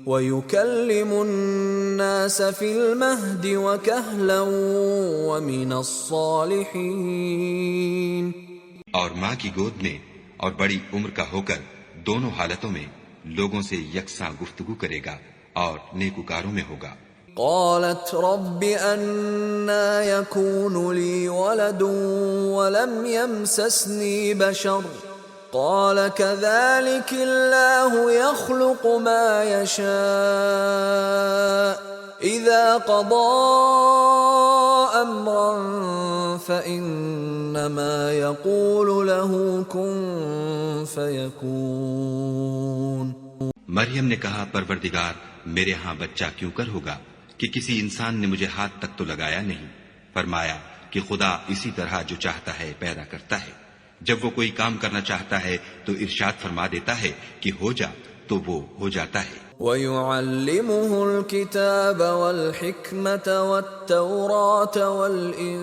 وَيُكَلِّمُ النَّاسَ فِي الْمَهْدِ وَكَهْلًا وَمِنَ الصَّالِحِينَ۔ اور ماں کی گود میں اور بڑی عمر کا ہو کر دونوں حالتوں میں لوگوں سے یکساں گفتگو کرے گا اور نیکوکاروں میں ہوگا۔ قالت رب أَنَّى يَكُونُ لِي وَلَدٌ وَلَمْ يَمْسَسْنِي بَشَرٌ قال كذلك الله يخلق ما يشاء إذا قضى أمرا فإنما يقول له كن فيكون۔ مریم نے کہا پروردگار میرے ہاں بچہ کیوں کر ہوگا کہ کسی انسان نے مجھے ہاتھ تک تو لگایا نہیں۔ فرمایا کہ خدا اسی طرح جو چاہتا ہے پیدا کرتا ہے، جب وہ کوئی کام کرنا چاہتا ہے تو ارشاد فرما دیتا ہے کہ ہو جا تو وہ ہو جاتا ہے۔ وَيُعَلِّمُهُ الْكِتَابَ وَالْحِكْمَةَ وَالتَّوْرَاةَ وَالْإِنجِيلَ،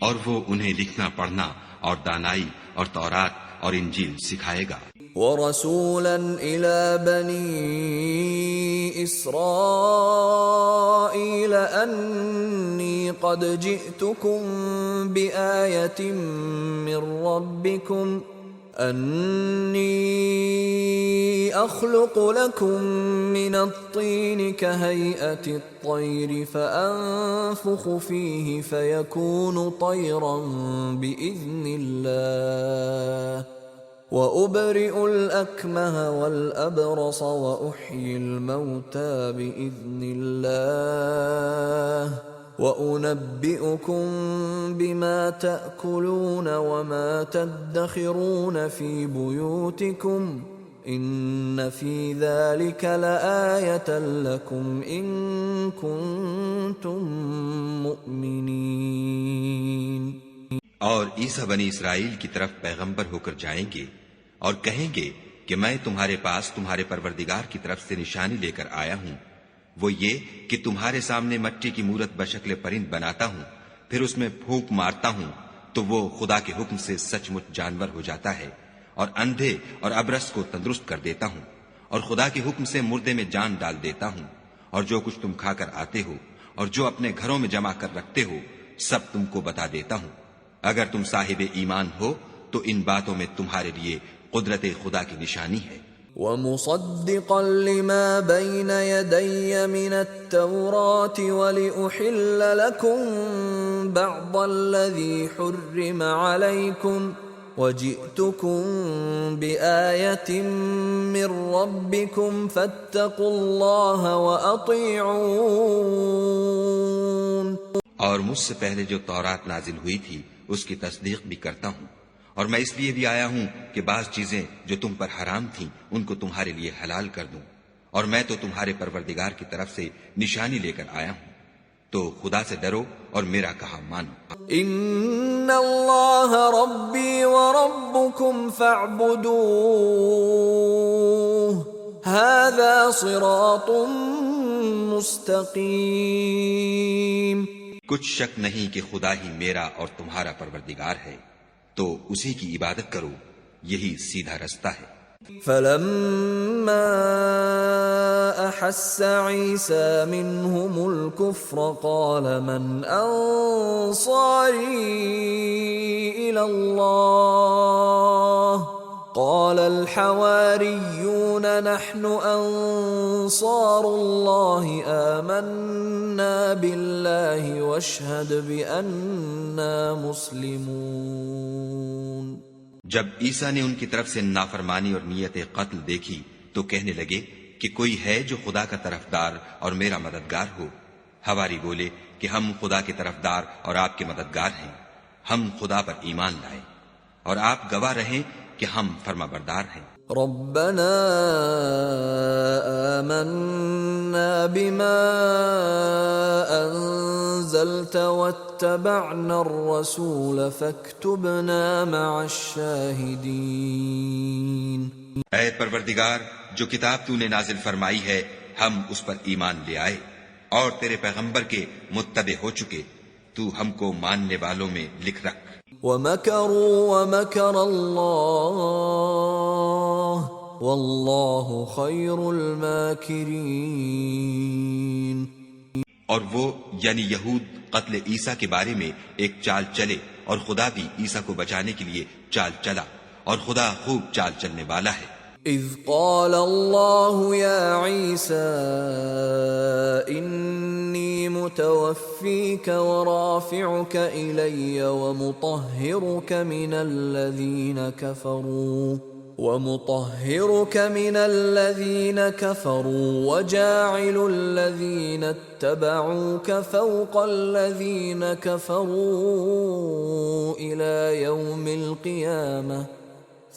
اور وہ انہیں لکھنا پڑھنا اور دانائی اور تورات اور انجیل سکھائے گا۔ وَرَسُولًا إِلَى بَنِي إِسْرَائِيلَ أَنِّي قَدْ جِئْتُكُمْ بِآيَةٍ مِّن رَّبِّكُمْ أَنِّي أَخْلُقُ لَكُم مِّنَ الطِّينِ كَهَيْئَةِ الطَّيْرِ فَأَنفُخُ فِيهِ فَيَكُونُ طَيْرًا بِإِذْنِ اللَّهِ وَأُبْرِئُ الْأَكْمَهَ وَالْأَبْرَصَ وَأُحْيِي الْمَوْتَى بِإِذْنِ اللَّهِ وَأُنَبِّئُكُم بِمَا تَأْكُلُونَ وَمَا تَدَّخِرُونَ فِي بُيُوتِكُمْ إِنَّ فِي ذَلِكَ لَآيَةً لَكُمْ إِن كُنتُم مُّؤْمِنِينَ۔ اور عیسیٰ بنی اسرائیل کی طرف پیغمبر ہو کر جائیں گے اور کہیں گے کہ میں تمہارے پاس تمہارے پروردگار کی طرف سے نشانی لے کر آیا ہوں، وہ یہ کہ تمہارے سامنے مٹی کی مورت بشکل پرند بناتا ہوں، پھر اس میں پھونک مارتا ہوں تو وہ خدا کے حکم سے سچ مچ جانور ہو جاتا ہے، اور اندھے اور ابرص کو تندرست کر دیتا ہوں، اور خدا کے حکم سے مردے میں جان ڈال دیتا ہوں، اور جو کچھ تم کھا کر آتے ہو اور جو اپنے گھروں میں جمع کر رکھتے ہو سب تم کو بتا دیتا ہوں۔ اگر تم صاحب ایمان ہو تو ان باتوں میں تمہارے لیے قدرت خدا کی نشانی ہے۔ وَمُصَدِّقًا لِمَا بَيْنَ يَدَيَّ مِنَ التَّوْرَاةِ وَلِأُحِلَّ لَكُم بَعْضَ الَّذِي حُرِّمَ عَلَيْكُمْ وَجِئْتُكُم بِآيَةٍ مِّن رَّبِّكُمْ فَاتَّقُوا اللَّهَ وَأَطِيعُونِ۔ اور مجھ سے پہلے جو تورات نازل ہوئی تھی اس کی تصدیق بھی کرتا ہوں، اور میں اس لیے بھی آیا ہوں کہ بعض چیزیں جو تم پر حرام تھیں ان کو تمہارے لیے حلال کر دوں، اور میں تو تمہارے پروردگار کی طرف سے نشانی لے کر آیا ہوں، تو خدا سے ڈرو اور میرا کہا مانو۔ ان اللہ ربی وربکم فاعبدوہ ھذا صراط مستقیم۔ کچھ شک نہیں کہ خدا ہی میرا اور تمہارا پروردگار ہے، تو اسی کی عبادت کرو، یہی سیدھا رستہ ہے۔ فلما احس عیسی منهم الكفر قال من انصاری الى اللہ قال الحواریون نحن انصار اللہ آمنا باللہ واشہد بأننا مسلمون۔ جب عیسیٰ نے ان کی طرف سے نافرمانی اور نیت قتل دیکھی تو کہنے لگے کہ کوئی ہے جو خدا کا طرفدار اور میرا مددگار ہو؟ حواری بولے کہ ہم خدا کے طرفدار اور آپ کے مددگار ہیں، ہم خدا پر ایمان لائے اور آپ گواہ رہیں کہ ہم فرما بردار ہیں۔ ربنا آمنا بما انزلت واتبعنا الرسول فاكتبنا مع الشاہدین۔ اے پروردگار، جو کتاب تو نے نازل فرمائی ہے ہم اس پر ایمان لے آئے اور تیرے پیغمبر کے متبع ہو چکے، تو ہم کو ماننے والوں میں لکھ رکھ۔ وَمَكَرُوا وَمَكَرَ اللَّهُ واللہ خیر الماکرین۔ اور وہ یعنی یہود قتل عیسیٰ کے بارے میں ایک چال چلے، اور خدا بھی عیسیٰ کو بچانے کے لیے چال چلا، اور خدا خوب چال چلنے والا ہے۔ اذ قال اللہ یا عیسیٰ انی متوفیک ورافعک الی ومطہرک من الذین کفروا وجاعل الذین اتبعوک فوق الذین کفروا الی یوم القیامہ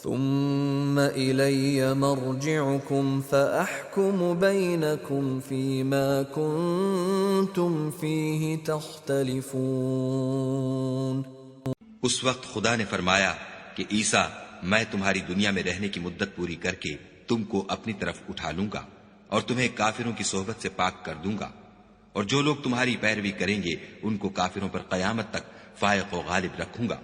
ثم إلي مرجعكم فأحكم بينكم فيما كنتم فيه تختلفون۔ اس وقت خدا نے فرمایا کہ عیسیٰ، میں تمہاری دنیا میں رہنے کی مدت پوری کر کے تم کو اپنی طرف اٹھا لوں گا اور تمہیں کافروں کی صحبت سے پاک کر دوں گا، اور جو لوگ تمہاری پیروی کریں گے ان کو کافروں پر قیامت تک فائق و غالب رکھوں گا۔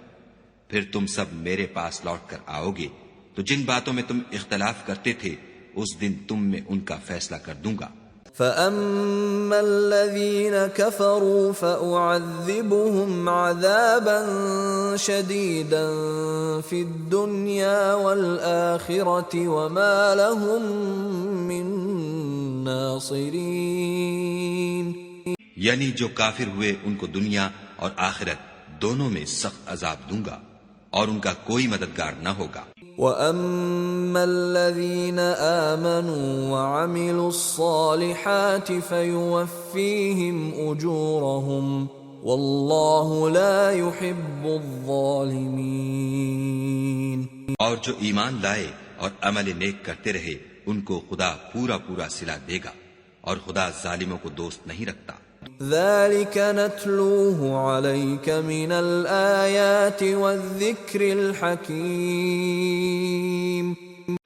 پھر تم سب میرے پاس لوٹ کر آؤ گے تو جن باتوں میں تم اختلاف کرتے تھے اس دن تم میں ان کا فیصلہ کر دوں گا۔ فَأَمَّا الَّذِينَ كَفَرُوا فَأُعَذِّبُهُمْ عَذَابًا شَدِيدًا فِي الدُّنْيَا وَالْآخِرَةِ وَمَا لَهُم مِّن نَّاصِرِينَ۔ یعنی جو کافر ہوئے ان کو دنیا اور آخرت دونوں میں سخت عذاب دوں گا اور ان کا کوئی مددگار نہ ہوگا۔ وَأَمَّا الَّذِينَ آمَنُوا وَعَمِلُوا الصَّالِحَاتِ فَيُوَفِّيهِمْ أُجُورَهُمْ وَاللَّهُ لَا يُحِبُّ الظَّالِمِينَ۔ اور جو ایمان لائے اور عمل نیک کرتے رہے ان کو خدا پورا پورا صلہ دے گا، اور خدا ظالموں کو دوست نہیں رکھتا۔ ذَلِكَ نَتْلُوهُ عَلَيْكَ مِنَ الْآيَاتِ وَالذِّكْرِ الْحَكِيمِ۔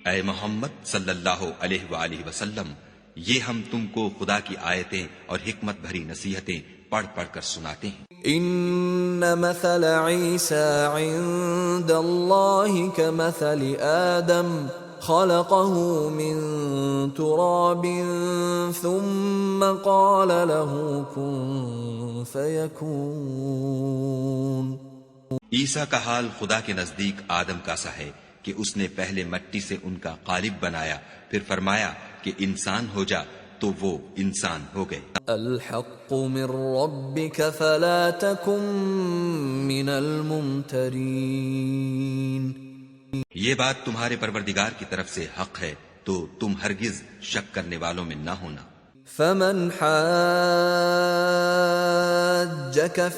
اے محمد صلی اللہ علیہ وآلہ وسلم، یہ ہم تم کو خدا کی آیتیں اور حکمت بھری نصیحتیں پڑھ پڑھ کر سناتے ہیں۔ ان مثل عیسیٰ عند اللہ کمثل آدم خلقه من تراب ثم قال له كن فيكون۔ عیسیٰ کا حال خدا کے نزدیک آدم کا سا ہے کہ اس نے پہلے مٹی سے ان کا قالب بنایا، پھر فرمایا کہ انسان ہو جا، تو وہ انسان ہو گئے۔ الحق من ربك فلا تكن من الممترین۔ یہ بات تمہارے پروردگار کی طرف سے حق ہے، تو تم ہرگز شک کرنے والوں میں نہ ہونا۔ فمن حاجك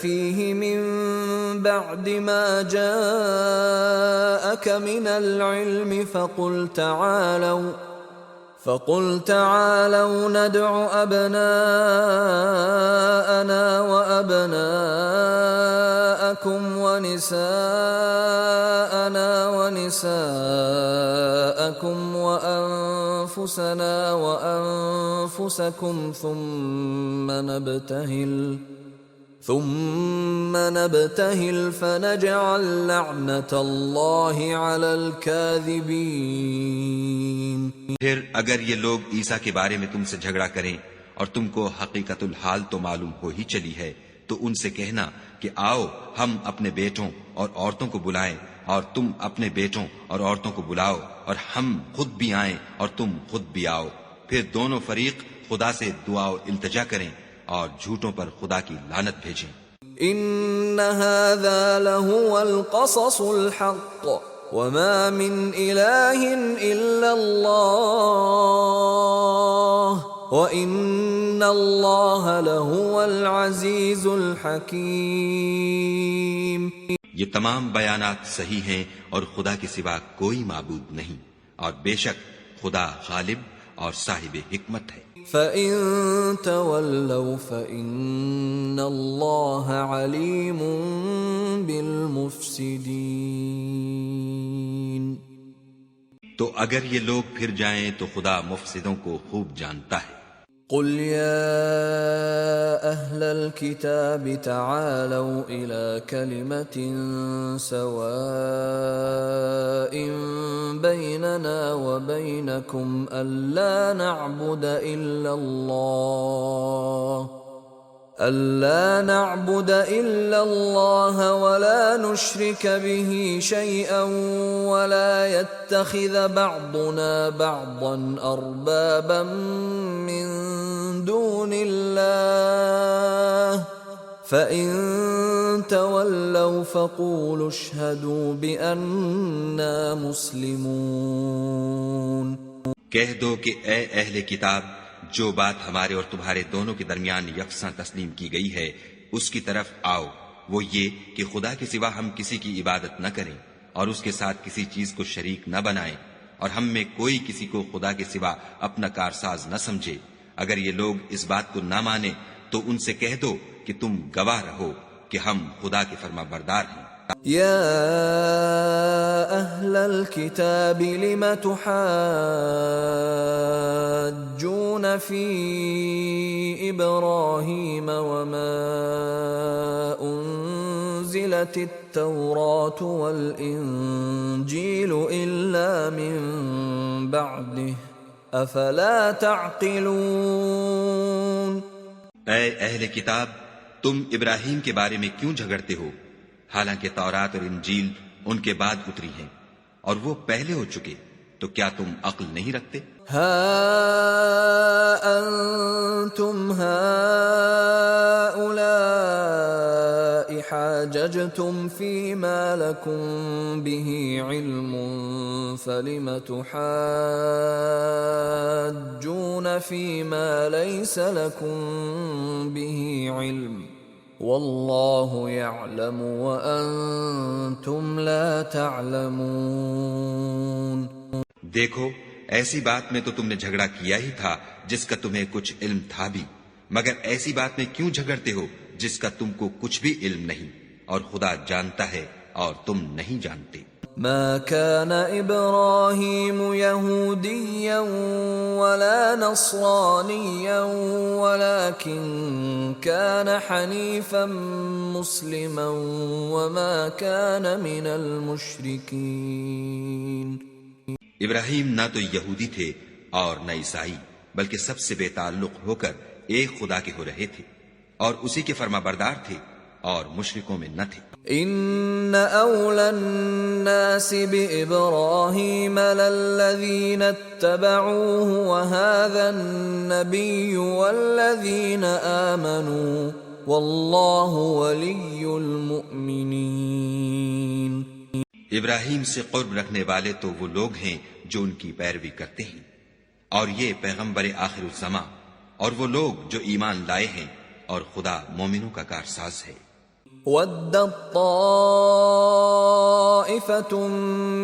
فيه من بعد ما جاءك من العلم فقل تعالوا ندع أبناءنا وأبناءكم ونساءنا ونساءكم وأنفسنا وأنفسكم ثم نبتهل فنجعل لعنة الله على الكاذبين۔ پھر اگر یہ لوگ عیسیٰ کے بارے میں تم سے جھگڑا کریں اور تم کو حقیقت الحال تو معلوم ہو ہی چلی ہے، تو ان سے کہنا کہ آؤ ہم اپنے بیٹوں اور عورتوں کو بلائیں، اور تم اپنے بیٹوں اور عورتوں کو بلاؤ، اور ہم خود بھی آئیں اور تم خود بھی آؤ، پھر دونوں فریق خدا سے دعا و التجا کریں اور جھوٹوں پر خدا کی لعنت بھیجیں۔ ان هذا لهو القصص الحق وما من اله الا الله وان الله لهو العزيز الحكيم۔ یہ تمام بیانات صحیح ہیں اور خدا کے سوا کوئی معبود نہیں، اور بے شک خدا غالب اور صاحب حکمت ہے۔ فَإِن تَوَلَّوْا فَإِنَّ اللَّهَ عَلِيمٌ بِالْمُفْسِدِينَ۔ تو اگر یہ لوگ پھر جائیں تو خدا مفسدوں کو خوب جانتا ہے۔ قل يا أهل الكتاب تعالوا إلى كلمة سواء بيننا وبينكم ألا نعبد إلا الله ولا نشرك به شيئا ولا يتخذ بعضنا بعضا أربابا من دون الله فإن تولوا فقولوا اشهدوا بأننا مسلمون. کہہ دو کہ اے اہل کتاب، جو بات ہمارے اور تمہارے دونوں کے درمیان یکساں تسلیم کی گئی ہے اس کی طرف آؤ، وہ یہ کہ خدا کے سوا ہم کسی کی عبادت نہ کریں اور اس کے ساتھ کسی چیز کو شریک نہ بنائیں، اور ہم میں کوئی کسی کو خدا کے سوا اپنا کارساز نہ سمجھے۔ اگر یہ لوگ اس بات کو نہ مانیں تو ان سے کہہ دو کہ تم گواہ رہو کہ ہم خدا کے فرما بردار ہیں۔ يا أهل الكتاب لم تحاجون في إبراهيم وما أنزلت التوراة والإنجيل إلا من بعده أفلا تعقلون. اے اہل کتاب، تم ابراہیم کے بارے میں کیوں جھگڑتے ہو حالانکہ تورات اور انجیل ان کے بعد اتری ہیں اور وہ پہلے ہو چکے، تو کیا تم عقل نہیں رکھتے؟ ها أنتم هؤلاء حاججتم فيما لكم به علم فلم تحاجون فيما ليس لكم به علم واللہ یعلم وانتم لا تعلمون. دیکھو، ایسی بات میں تو تم نے جھگڑا کیا ہی تھا جس کا تمہیں کچھ علم تھا بھی، مگر ایسی بات میں کیوں جھگڑتے ہو جس کا تم کو کچھ بھی علم نہیں، اور خدا جانتا ہے اور تم نہیں جانتے. ما كان إبراهيم يهوديا ولا نصرانيا ولكن كان حنيفا مسلما وما كان من المشركين. ابراہیم نہ تو یہودی تھے اور نہ عیسائی، بلکہ سب سے بے تعلق ہو کر ایک خدا کے ہو رہے تھے اور اسی کے فرما بردار تھے اور مشرکوں میں نہ تھے. ان اولى الناس بابراهيم للذين اتبعوه وهذا النبي والذين آمنوا والله ولي المؤمنين. ابراہیم سے قرب رکھنے والے تو وہ لوگ ہیں جو ان کی پیروی کرتے ہیں، اور یہ پیغمبر آخر الزماں اور وہ لوگ جو ایمان لائے ہیں، اور خدا مومنوں کا کارساز ہے. وَدَّت طَّائِفَةٌ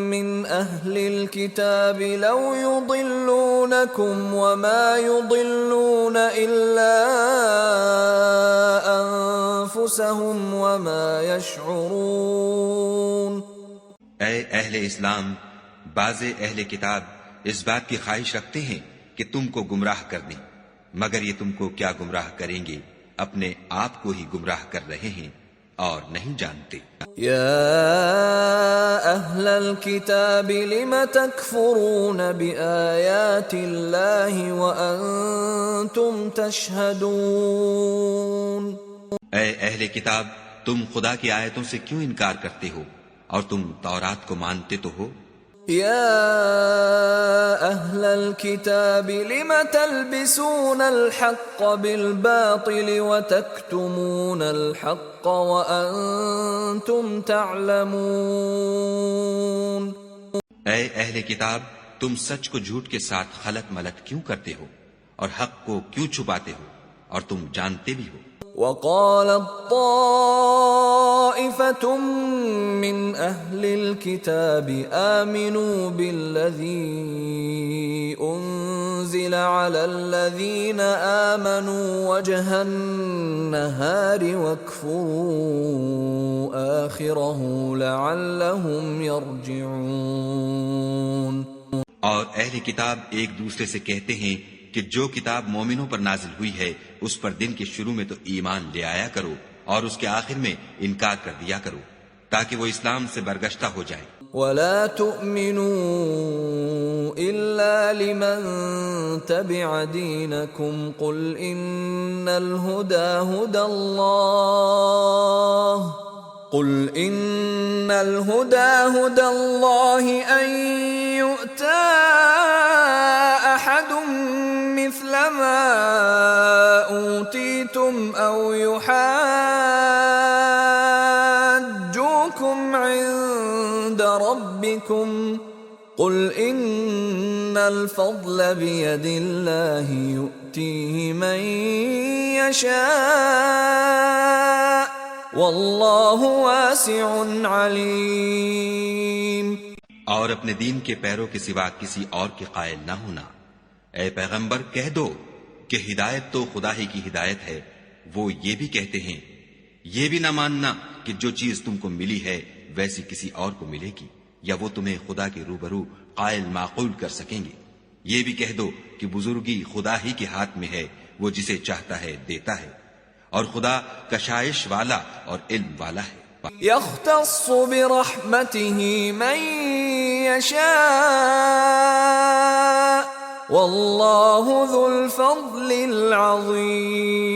مِّنْ أَهْلِ الْكِتَابِ لَوْ يُضِلُّونَكُمْ وَمَا يُضِلُّونَ إِلَّا أَنفُسَهُمْ وَمَا يَشْعُرُونَ. اے اہل اسلام، بعض اہل کتاب اس بات کی خواہش رکھتے ہیں کہ تم کو گمراہ کر دیں، مگر یہ تم کو کیا گمراہ کریں گے، اپنے آپ کو ہی گمراہ کر رہے ہیں اور نہیں جانتے. یا اہل الکتاب لم تکفرون بآیات اللہ وانتم تشہدون. اے اہل کتاب، تم خدا کی آیتوں سے کیوں انکار کرتے ہو اور تم تورات کو مانتے تو ہو. یا اہل الکتاب لم تلبسون الحق بالباطل وتکتمون الحق وانتم تعلمون. اے اہل کتاب، تم سچ کو جھوٹ کے ساتھ خلط ملط کیوں کرتے ہو اور حق کو کیوں چھپاتے ہو اور تم جانتے بھی ہو. وقالت طائفة من أهل الكتاب آمنوا بالذي أنزل على الذين آمنوا وجه النهار واكفروا آخره لعلهم يرجعون. اور اہل کتاب ایک دوسرے سے کہتے ہیں کہ جو کتاب مومنوں پر نازل ہوئی ہے اس پر دن کے شروع میں تو ایمان لے آیا کرو اور اس کے آخر میں انکار کر دیا کرو تاکہ وہ اسلام سے برگشتہ ہو جائیں۔ ولا تؤمنوا إلا لمن تبع دينكم قل إن الهدى هدى الله أن يؤتى أحد مثل ما أوتيتم أو يحاجوكم عند ربكم قل إن الفضل بيد الله يؤتيه من يشاء واللہ واسع علیم۔ اور اپنے دین کے پیروں کے سوا کسی اور کے قائل نہ ہونا۔ اے پیغمبر کہہ دو کہ ہدایت تو خدا ہی کی ہدایت ہے، وہ یہ بھی کہتے ہیں یہ بھی نہ ماننا کہ جو چیز تم کو ملی ہے ویسی کسی اور کو ملے گی یا وہ تمہیں خدا کے روبرو قائل معقول کر سکیں گے۔ یہ بھی کہہ دو کہ بزرگی خدا ہی کے ہاتھ میں ہے، وہ جسے چاہتا ہے دیتا ہے، اور خدا کشائش والا اور علم والا ہے۔ یختص برحمته من یشاء واللہ ذو الفضل العظیم۔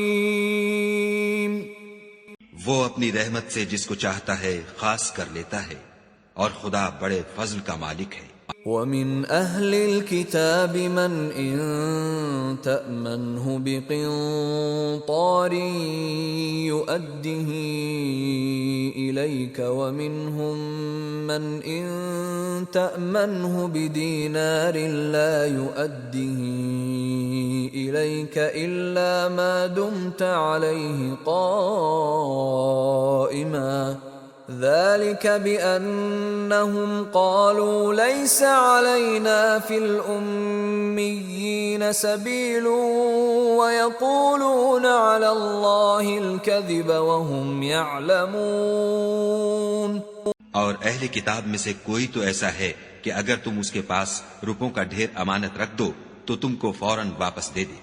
وہ اپنی رحمت سے جس کو چاہتا ہے خاص کر لیتا ہے اور خدا بڑے فضل کا مالک ہے۔ وَمِنْ أَهْلِ الْكِتَابِ مَنْ إِنْ تَأْمَنْهُ بِقِنْطَارٍ يُؤَدِّهِ إِلَيْكَ وَمِنْهُمْ مَنْ إِنْ تَأْمَنْهُ بِدِينَارٍ لَا يُؤَدِّهِ إِلَيْكَ إِلَّا مَا دُمْتَ عَلَيْهِ قَائِمًا ذلك بأنهم قالوا ليس علينا في الأميين سبيل ويقولون على الله الكذب وهم يعلمون۔ اور اہل کتاب میں سے کوئی تو ایسا ہے کہ اگر تم اس کے پاس روپوں کا ڈھیر امانت رکھ دو تو تم کو فوراً واپس دے دے،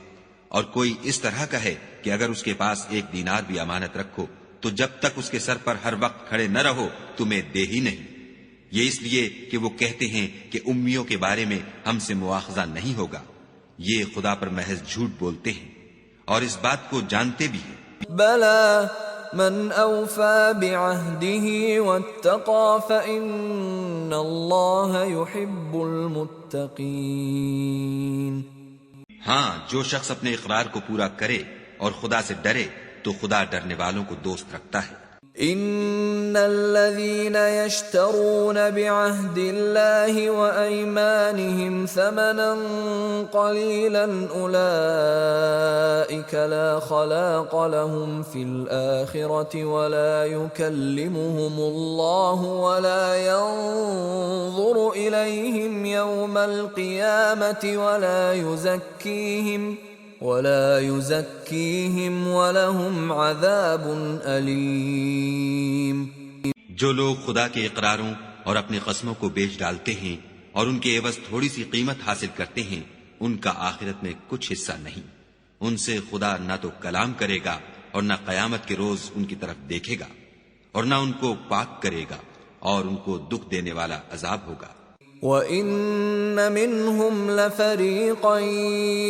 اور کوئی اس طرح کا ہے کہ اگر اس کے پاس 1 دینار بھی امانت رکھو تو جب تک اس کے سر پر ہر وقت کھڑے نہ رہو تمہیں دے ہی نہیں۔ یہ اس لیے کہ وہ کہتے ہیں کہ امیوں کے بارے میں ہم سے مواخذہ نہیں ہوگا، یہ خدا پر محض جھوٹ بولتے ہیں اور اس بات کو جانتے بھی ہیں۔ بلى من اوفى بعهده واتقى فإن الله يحب المتقين۔ ہاں، جو شخص اپنے اقرار کو پورا کرے اور خدا سے ڈرے تو خدا ڈرنے والوں کو دوست رکھتا ہے۔ ان الذين يشترون بعهد الله وايمانهم ثمنا قليلا اولئك لا خلاق لهم في الاخره ولا يكلمهم الله ولا ينظر اليهم يوم القيامه ولا يزكيهم ولهم عذاب علیم۔ جو لوگ خدا کے اقراروں اور اپنی قسموں کو بیچ ڈالتے ہیں اور ان کے عوض تھوڑی سی قیمت حاصل کرتے ہیں، ان کا آخرت میں کچھ حصہ نہیں، ان سے خدا نہ تو کلام کرے گا اور نہ قیامت کے روز ان کی طرف دیکھے گا اور نہ ان کو پاک کرے گا، اور ان کو دکھ دینے والا عذاب ہوگا۔ وَإِنَّ مِنْهُمْ لَفَرِيقًا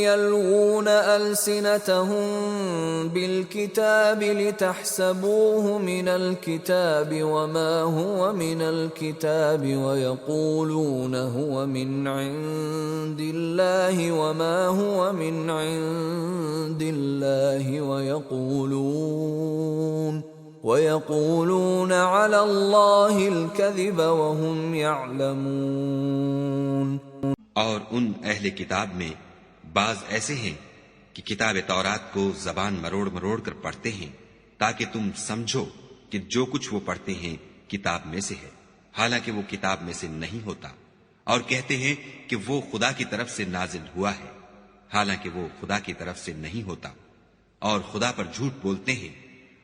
يَلْوُونَ أَلْسِنَتَهُمْ بِالْكِتَابِ لِتَحْسَبُوهُ مِنَ الْكِتَابِ وَمَا هُوَ مِنَ الْكِتَابِ وَيَقُولُونَ هُوَ مِنْ عِنْدِ اللَّهِ وَمَا هُوَ مِنْ عِنْدِ اللَّهِ وَيَقُولُونَ عَلَى اللَّهِ الْكَذِبَ وَهُمْ يَعْلَمُونَ۔ اور ان اہل کتاب میں بعض ایسے ہیں کہ کتاب تورات کو زبان مروڑ مروڑ کر پڑھتے ہیں تاکہ تم سمجھو کہ جو کچھ وہ پڑھتے ہیں کتاب میں سے ہے، حالانکہ وہ کتاب میں سے نہیں ہوتا، اور کہتے ہیں کہ وہ خدا کی طرف سے نازل ہوا ہے، حالانکہ وہ خدا کی طرف سے نہیں ہوتا، اور خدا پر جھوٹ بولتے ہیں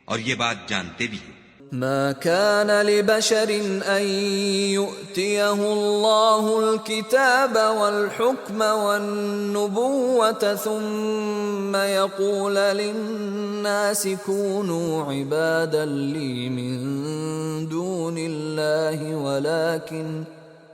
اور یہ بات جانتے بھی ہیں۔ ما كان لبشر أن يؤتيه الله الكتاب والحكم والنبوة ثم يقول للناس كونوا عبادا لي من دون الله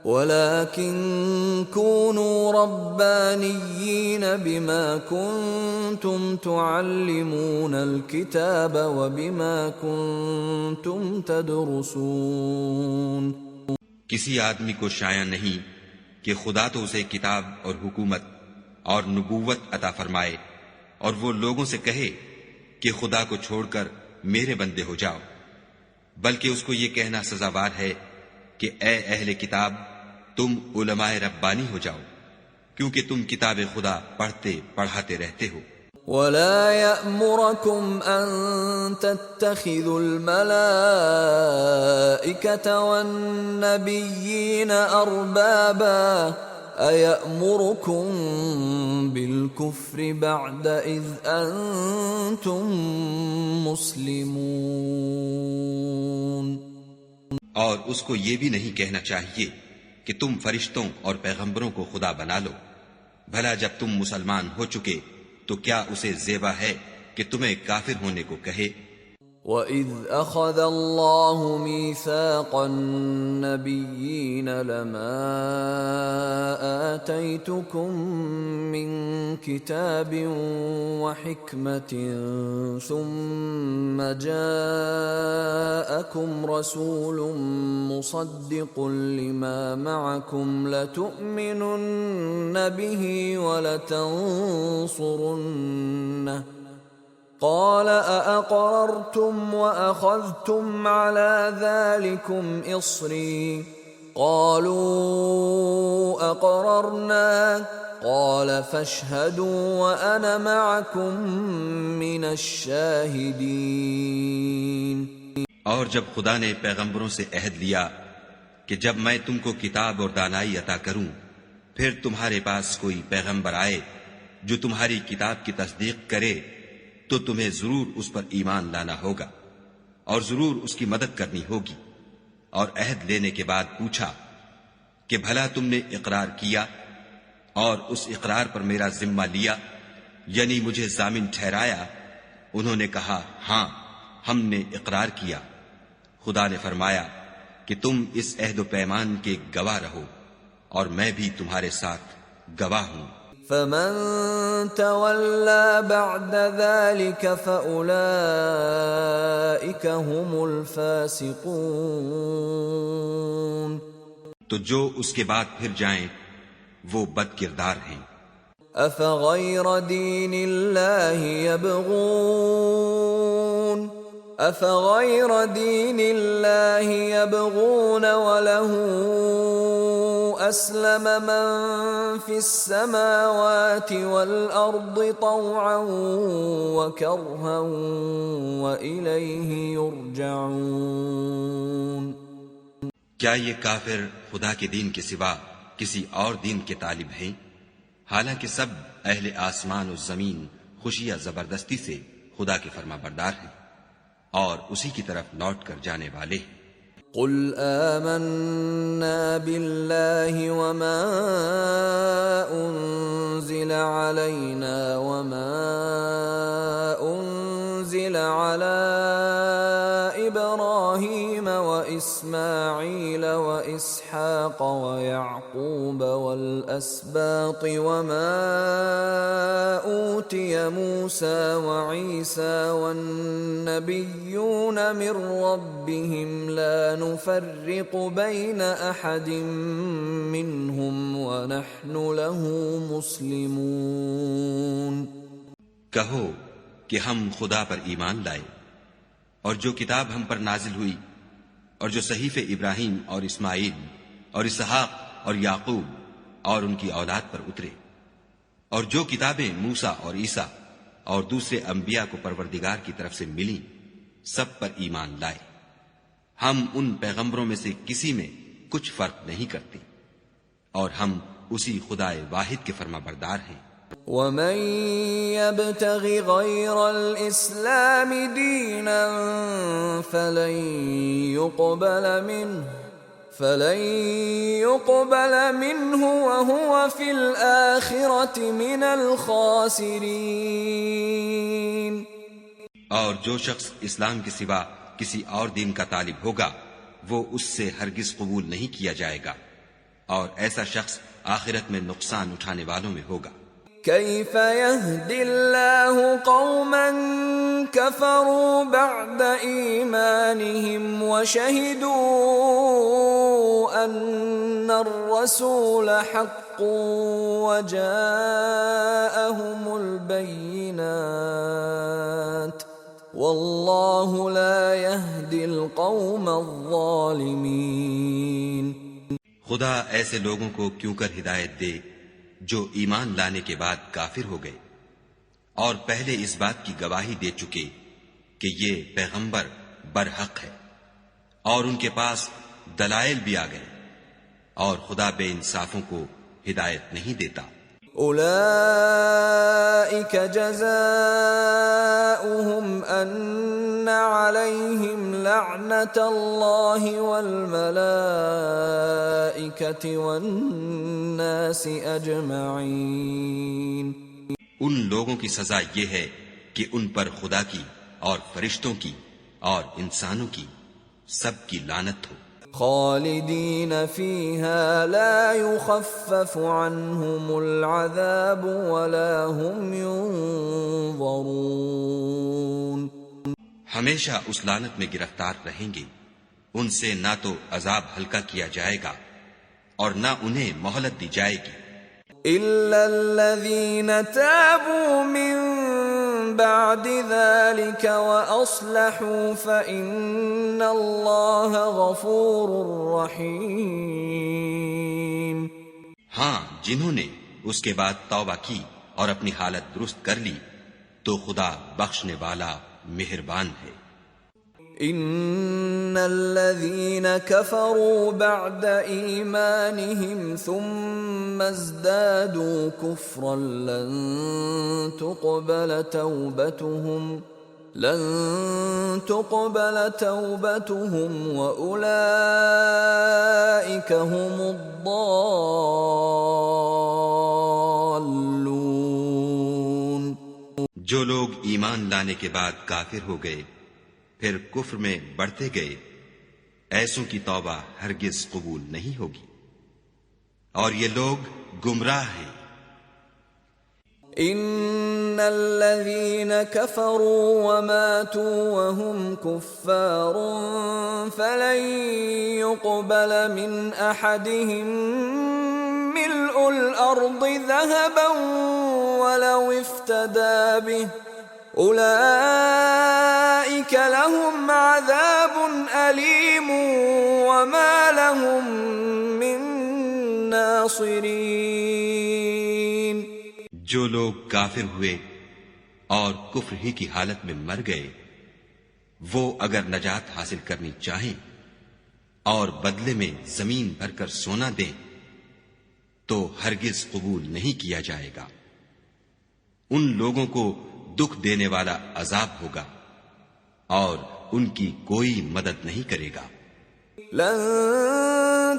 ولكن كونوا ربانيين بما كنتم تعلمون الكتاب وبما كنتم تدرسون. کسی آدمی کو شایع نہیں کہ خدا تو اسے کتاب اور حکومت اور نبوت عطا فرمائے اور وہ لوگوں سے کہے کہ خدا کو چھوڑ کر میرے بندے ہو جاؤ، بلکہ اس کو یہ کہنا سزاوار ہے کہ اے اہل کتاب تم علماء ربانی ہو جاؤ، کیونکہ تم کتاب خدا پڑھتے پڑھاتے رہتے ہو. ولا يأمركم أن تتخذوا الملائكة والنبيين أربابا أيأمركم بالكفر بعد إذ أنتم مسلمون. اور اس کو یہ بھی نہیں کہنا چاہیے کہ تم فرشتوں اور پیغمبروں کو خدا بنا لو، بھلا جب تم مسلمان ہو چکے تو کیا اسے زیبا ہے کہ تمہیں کافر ہونے کو کہے؟ وَإِذْ أَخَذَ اللَّهُ مِيثَاقَ النَّبِيِّينَ لَمَا آتَيْتُكُم مِّن كِتَابٍ وَحِكْمَةٍ ثُمَّ جَاءَكُمْ رَسُولٌ مُصَدِّقٌ لِّمَا مَعَكُمْ لَتُؤْمِنُنَّ بِهِ وَلَتَنصُرُنَّهُ قال أأقررتم وأخذتم على ذلكم إصري قالوا أقررنا قال فاشهدوا وأنا معكم من الشاهدين. اور جب خدا نے پیغمبروں سے عہد لیا کہ جب میں تم کو کتاب اور دانائی عطا کروں پھر تمہارے پاس کوئی پیغمبر آئے جو تمہاری کتاب کی تصدیق کرے تو تمہیں ضرور اس پر ایمان لانا ہوگا اور ضرور اس کی مدد کرنی ہوگی. اور عہد لینے کے بعد پوچھا کہ بھلا تم نے اقرار کیا اور اس اقرار پر میرا ذمہ لیا، یعنی مجھے ضامن ٹھہرایا؟ انہوں نے کہا ہاں ہم نے اقرار کیا. خدا نے فرمایا کہ تم اس عہد و پیمان کے گواہ رہو اور میں بھی تمہارے ساتھ گواہ ہوں. فمن تولى بعد ذلك فأولئك هم الفاسقون. تو جو اس کے بعد پھر جائیں وہ بد کردار ہیں. أفغير دين الله يبغون وله أسلم من في السماوات والأرض طوعا وكرها وإليه يرجعون. کیا یہ کافر خدا کے دین کے سوا کسی اور دین کے طالب ہیں، حالانکہ سب اہل آسمان و زمین خوشیاں زبردستی سے خدا کے فرما بردار ہیں اور اسی کی طرف لوٹ کر جانے والے ہیں. قل آمنا بالله وما أنزل علينا وما أنزل على إبراهيم وإسماعيل وإسحاق ويعقوب والأسباط وما أوتي موسى وعيسى والنبيون من ربهم لا نفرق بين أحد منهم ونحن له مسلمون. کہو کہ ہم خدا پر ایمان لائے اور جو کتاب ہم پر نازل ہوئی اور جو صحیفے ابراہیم اور اسماعیل اور اسحاق اور یعقوب اور ان کی اولاد پر اترے، اور جو کتابیں موسیٰ اور عیسیٰ اور دوسرے انبیاء کو پروردگار کی طرف سے ملیں سب پر ایمان لائے. ہم ان پیغمبروں میں سے کسی میں کچھ فرق نہیں کرتے اور ہم اسی خدا واحد کے فرما بردار ہیں. ومن يبتغ غير الإسلام دينا فلن يقبل منه وهو في الآخرة من الخاسرين۔ اور جو شخص اسلام کے سوا کسی اور دین کا طالب ہوگا وہ اس سے ہرگز قبول نہیں کیا جائے گا، اور ایسا شخص آخرت میں نقصان اٹھانے والوں میں ہوگا۔ كيف يهدي الله قوما كفروا بعد إيمانهم وشهدوا أن الرسول حق وجاءهم البينات والله لا يهدي القوم الظالمين۔ خدا ایسے لوگوں کو کیوں کر ہدایت دے جو ایمان لانے کے بعد کافر ہو گئے اور پہلے اس بات کی گواہی دے چکے کہ یہ پیغمبر برحق ہے، اور ان کے پاس دلائل بھی آ گئے، اور خدا بے انصافوں کو ہدایت نہیں دیتا۔ اولئک جزاؤہم ان علیہم لعنت اللہ والملائکۃ والناس اجمعین۔ ان لوگوں کی سزا یہ ہے کہ ان پر خدا کی اور فرشتوں کی اور انسانوں کی سب کی لعنت ہو۔ خالدین فیہا لا یخفف عنہم العذاب ولا هم ینظرون۔ ہمیشہ اس لعنت میں گرفتار رہیں گے، ان سے نہ تو عذاب ہلکا کیا جائے گا اور نہ انہیں مہلت دی جائے گی۔ الا الذین تابوا من بعد ذلك واصلحوا فان اللہ غفور رحیم۔ ہاں، جنہوں نے اس کے بعد توبہ کی اور اپنی حالت درست کر لی تو خدا بخشنے والا مہربان ہے۔ ان الذين كفروا بعد ایمانهم ثم ازدادوا كفرا لن تقبل توبتهم واولئك هم الضالون۔ جو لوگ ایمان لانے کے بعد کافر ہو گئے پھر کفر میں بڑھتے گئے، ایسوں کی توبہ ہرگز قبول نہیں ہوگی، اور یہ لوگ گمراہ ہیں۔ ان الذين كفروا وماتوا وهم كفار فلن يقبل من احدهم ملء الارض ذهبا ولو افتدى به اولئك لهم عذاب الیم وما لهم من ناصرین۔ جو لوگ کافر ہوئے اور کفر ہی کی حالت میں مر گئے، وہ اگر نجات حاصل کرنی چاہیں اور بدلے میں زمین بھر کر سونا دیں تو ہرگز قبول نہیں کیا جائے گا۔ ان لوگوں کو دکھ دینے والا عذاب ہوگا اور ان کی کوئی مدد نہیں کرے گا۔ لن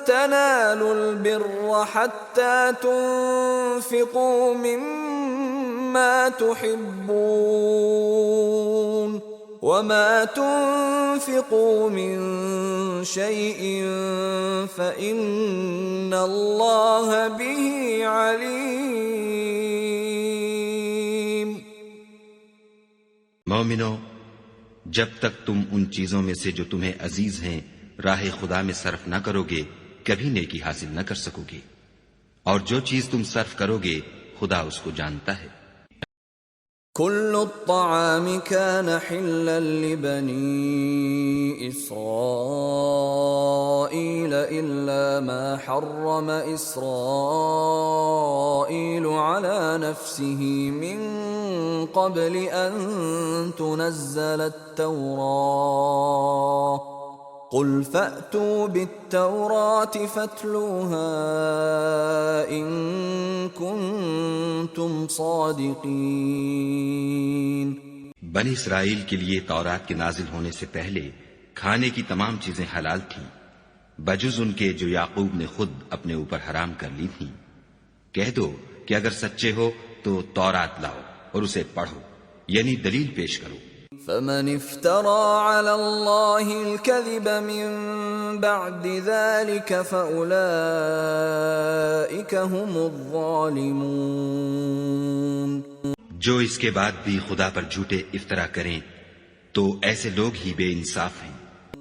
تنالوا البر حتى تنفقوا مما تحبون وما تنفقوا من شيء فإن الله به عليم۔ مومنو، جب تک تم ان چیزوں میں سے جو تمہیں عزیز ہیں راہ خدا میں صرف نہ کرو گے کبھی نیکی حاصل نہ کر سکو گے، اور جو چیز تم صرف کرو گے خدا اس کو جانتا ہے۔ كل الطعام كان حلا لبني إسرائيل إلا ما حرم إسرائيل على نفسه من قبل أن تنزل التوراة قل فأتوا بالتوراة فاتلوها إن كنتم صادقين۔ بنی اسرائیل کے لیے تورات کے نازل ہونے سے پہلے کھانے کی تمام چیزیں حلال تھیں بجز ان کے جو یعقوب نے خود اپنے اوپر حرام کر لی تھیں۔ کہہ دو کہ اگر سچے ہو تو تورات لاؤ اور اسے پڑھو، یعنی دلیل پیش کرو۔ فمن افترى على الله الكذب من بعد ذلك فأولئك هم الظالمون۔ جو اس کے بعد بھی خدا پر جھوٹے افطرا کریں تو ایسے لوگ ہی بے انصاف ہیں۔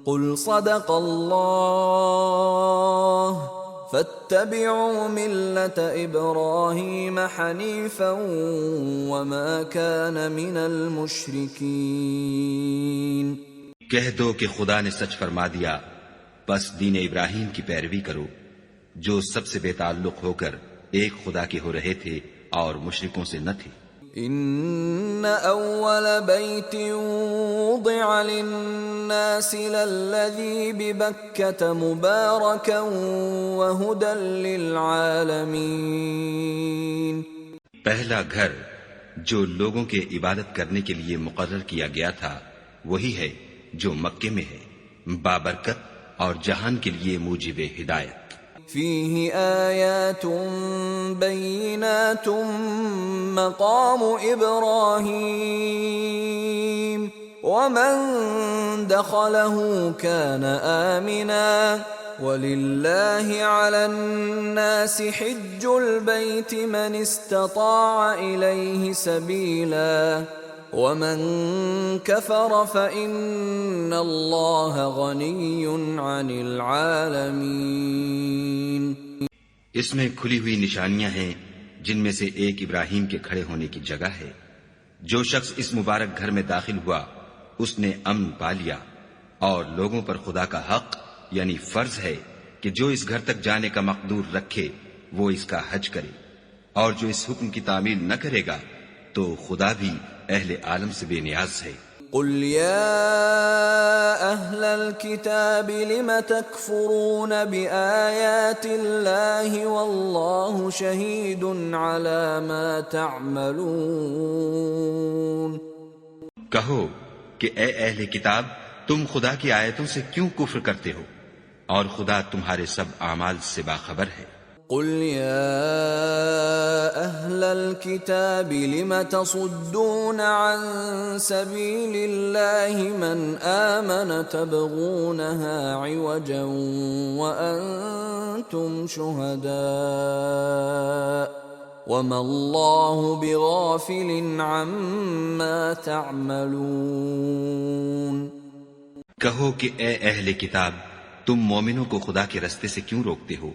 قل صدق الله فاتبعوا ملة إبراهيم حنيفا وما كان من المشركين۔ کہہ دو کہ خدا نے سچ فرما دیا، بس دین ابراہیم کی پیروی کرو جو سب سے بے تعلق ہو کر ایک خدا کے ہو رہے تھے اور مشرکوں سے نہ تھے۔ ان اول بیت وضع للناس للذی ببکة مبارکا وہدا للعالمین۔ پہلا گھر جو لوگوں کے عبادت کرنے کے لیے مقرر کیا گیا تھا وہی ہے جو مکے میں ہے، بابرکت اور جہان کے لیے موجب ہدایت۔ فیہ آیات بینات مقام ابراہیم ومن دخلہ کان آمنا وللہ علی الناس حج البیت من استطاع الیہ سبیلا ومن كفر فإن الله غني عن العالمين۔ اس میں کھلی ہوئی نشانیاں ہیں جن میں سے ایک ابراہیم کے کھڑے ہونے کی جگہ ہے۔ جو شخص اس مبارک گھر میں داخل ہوا اس نے امن پا لیا، اور لوگوں پر خدا کا حق یعنی فرض ہے کہ جو اس گھر تک جانے کا مقدور رکھے وہ اس کا حج کرے، اور جو اس حکم کی تعمیل نہ کرے گا تو خدا بھی اہل عالم سے بے نیاز ہے۔ قل یا اہل الكتاب لم تکفرون بآیات اللہ واللہ شہید علی ما تعملون۔ کہو کہ اے اہل کتاب تم خدا کی آیتوں سے کیوں کفر کرتے ہو اور خدا تمہارے سب اعمال سے باخبر ہے۔ قل يا أهل الكتاب لم تصدون عن سبيل الله من آمن تبغونها عوجا وأنتم شهداء وما الله بغافل عما تعملون۔ کہو کہ اے اہل کتاب تم مومنوں کو خدا کے رستے سے کیوں روکتے ہو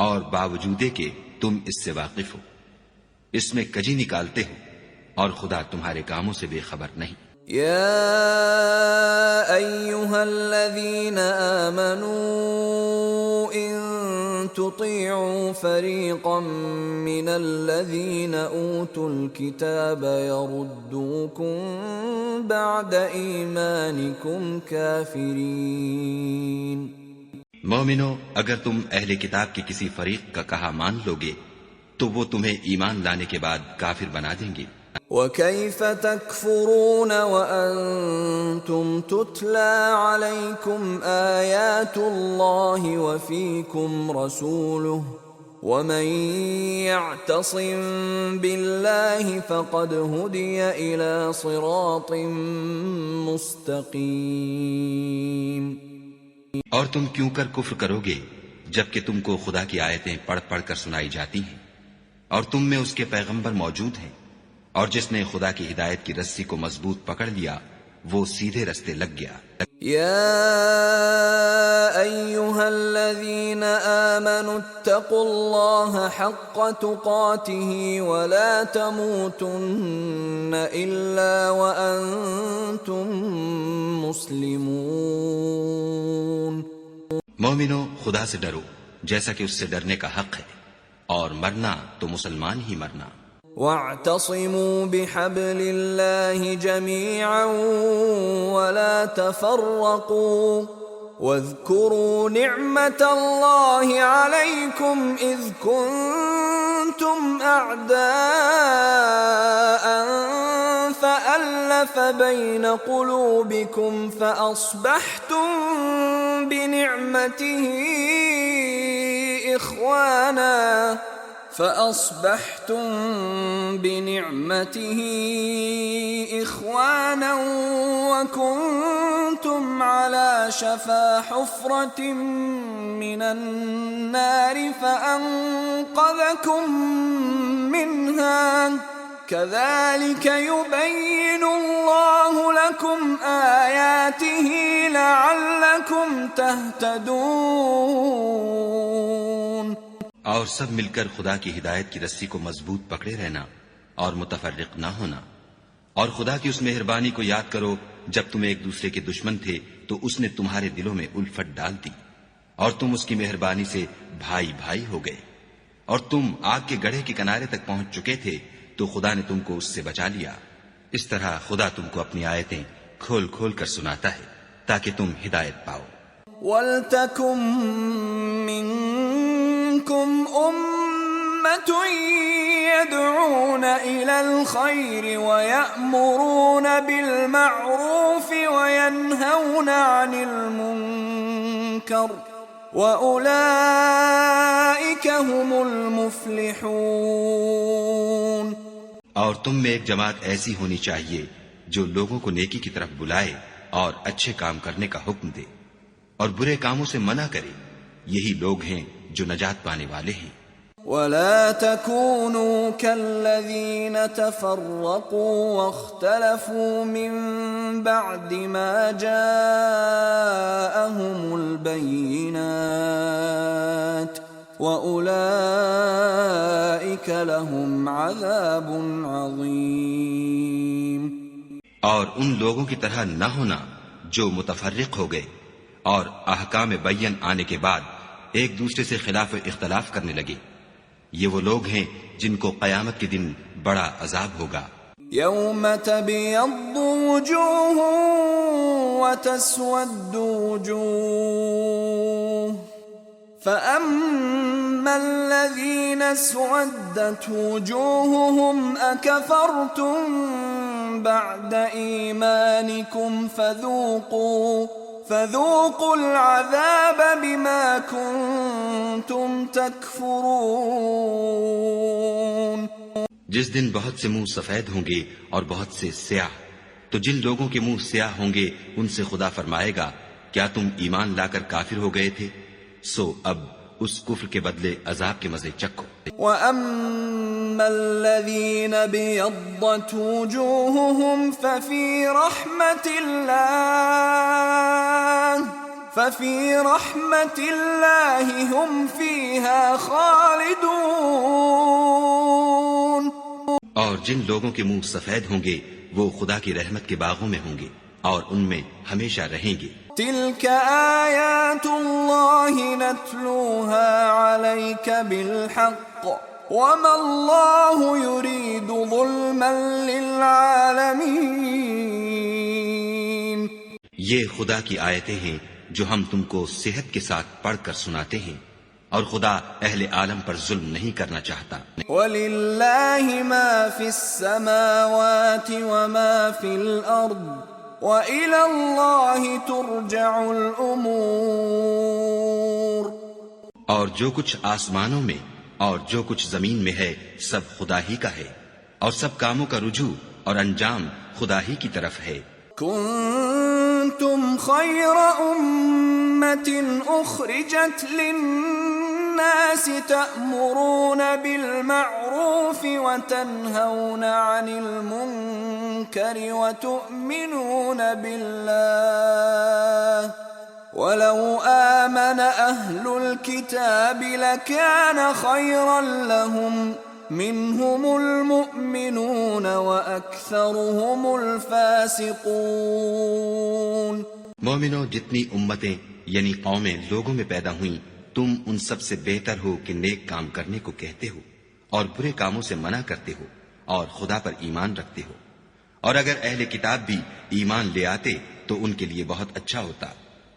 اور باوجود کہ تم اس سے واقف ہو، اس میں کجی نکالتے ہو اور خدا تمہارے کاموں سے بے خبر نہیں۔ یا ایھا الذین آمنوا ان تطیعوا فریقا من الذین اوتوا الکتاب یردوکم بعد ایمانکم کافرین۔ مومنو اگر تم اہل کتاب کے کسی فریق کا کہا مان لوگے تو وہ تمہیں ایمان لانے کے بعد کافر بنا دیں گے۔ وَكَيْفَ تَكْفُرُونَ وَأَنْتُمْ تُتْلَى عَلَيْكُمْ آيَاتُ اللَّهِ وَفِيكُمْ رَسُولُهُ وَمَنْ يَعْتَصِمْ بِاللَّهِ فَقَدْ هُدِيَ إِلَى صِرَاطٍ مُسْتَقِيمٍ۔ اور تم کیوں کر کفر کرو گے جبکہ تم کو خدا کی آیتیں پڑھ پڑھ کر سنائی جاتی ہیں اور تم میں اس کے پیغمبر موجود ہیں، اور جس نے خدا کی ہدایت کی رسی کو مضبوط پکڑ لیا وہ سیدھے رستے لگ گیا۔ یا ایھا الذین آمنوا اتقوا اللہ حق تقاتہ ولا تموتن الا وانتم مسلمون۔ مومنو خدا سے ڈرو جیسا کہ اس سے ڈرنے کا حق ہے، اور مرنا تو مسلمان ہی مرنا۔ واعتصموا بحبل الله جميعا ولا تفرقوا واذكروا نعمة الله عليكم إذ كنتم أعداء فألف بين قلوبكم فأصبحتم بنعمته إخوانا وكنتم على شفا حفرة من النار فأنقذكم منها كذلك يبين الله لكم آياته لعلكم تهتدون۔ اور سب مل کر خدا کی ہدایت کی رسی کو مضبوط پکڑے رہنا اور متفرق نہ ہونا، اور خدا کی اس مہربانی کو یاد کرو جب تم ایک دوسرے کے دشمن تھے تو اس نے تمہارے دلوں میں الفت ڈال دی اور تم اس کی مہربانی سے بھائی بھائی ہو گئے، اور تم آگ کے گڑھے کے کنارے تک پہنچ چکے تھے تو خدا نے تم کو اس سے بچا لیا۔ اس طرح خدا تم کو اپنی آیتیں کھول کھول کر سناتا ہے تاکہ تم ہدایت پاؤ۔ وَلْتَكُن مِّنكُمْ أُمَّةٌ يَدْعُونَ إِلَى الْخَيْرِ وَيَأْمُرُونَ بِالْمَعْرُوفِ وَيَنْهَوْنَ عَنِ الْمُنكَرِ وَأُولَئِكَ هُمُ الْمُفْلِحُونَ۔ اور تم میں ایک جماعت ایسی ہونی چاہیے جو لوگوں کو نیکی کی طرف بلائے اور اچھے کام کرنے کا حکم دے اور برے کاموں سے منع کرے، یہی لوگ ہیں جو نجات پانے والے ہیں۔ وَلَا تَكُونُوا كَالَّذِينَ تَفَرَّقُوا وَاخْتَلَفُوا مِن بَعْدِ مَا جَاءَهُمُ الْبَيِّنَاتُ وَأُولَئِكَ لَهُمْ عَذَابٌ عَظِيمٌ۔ اور ان لوگوں کی طرح نہ ہونا جو متفرق ہو گئے اور احکام بین آنے کے بعد ایک دوسرے سے خلاف اختلاف کرنے لگے، یہ وہ لوگ ہیں جن کو قیامت کے دن بڑا عذاب ہوگا۔ یوم تبیض وجوہ وتسود وجوہ فأما الذين اسودت وجوههم أكفرتم بعد إيمانكم فذوقوا العذاب بما كنتم تكفرون۔ جس دن بہت سے منہ سفید ہوں گے اور بہت سے سیاہ، تو جن لوگوں کے منہ سیاہ ہوں گے ان سے خدا فرمائے گا کیا تم ایمان لا کر کافر ہو گئے تھے؟ سو اب اس کفر کے بدلے عذاب کے مزے چکھو۔ وَأَمَّا الَّذِينَ بِيَضَّتْ وُجُوهُهُمْ فَفِي رَحْمَةِ اللَّهِ هُمْ فِيهَا خَالِدُونَ۔ اور جن لوگوں کے منہ سفید ہوں گے وہ خدا کی رحمت کے باغوں میں ہوں گے اور ان میں ہمیشہ رہیں گے۔ تِلْكَ آيَاتُ اللَّهِ نَتْلُوهَا عَلَيْكَ بِالْحَقِّ وَمَا اللَّهُ يُرِيدُ ظُلْمًا لِلْعَالَمِينَ۔ یہ خدا کی آیتیں ہیں جو ہم تم کو صحت کے ساتھ پڑھ کر سناتے ہیں، اور خدا اہل عالم پر ظلم نہیں کرنا چاہتا۔ وَلِلَّهِ مَا فِي السَّمَاوَاتِ وَمَا فِي الْأَرْضِ وَإِلَى اللَّهِ تُرْجَعُ الْأُمُورُ۔ اور جو کچھ آسمانوں میں اور جو کچھ زمین میں ہے سب خدا ہی کا ہے، اور سب کاموں کا رجوع اور انجام خدا ہی کی طرف ہے۔ كنتم خير أمة أخرجت للناس تأمرون بالمعروف وتنهون عن المنكر وتؤمنون بالله ولو آمن أهل الكتاب لكان خيرا لهم منهم المؤمنون وأكثرهم الفاسقون۔ مومنوں، جتنی امتیں یعنی قومیں لوگوں میں پیدا ہوئیں، تم ان سب سے بہتر ہو کہ نیک کام کرنے کو کہتے ہو اور برے کاموں سے منع کرتے ہو اور خدا پر ایمان رکھتے ہو، اور اگر اہل کتاب بھی ایمان لے آتے تو ان کے لیے بہت اچھا ہوتا،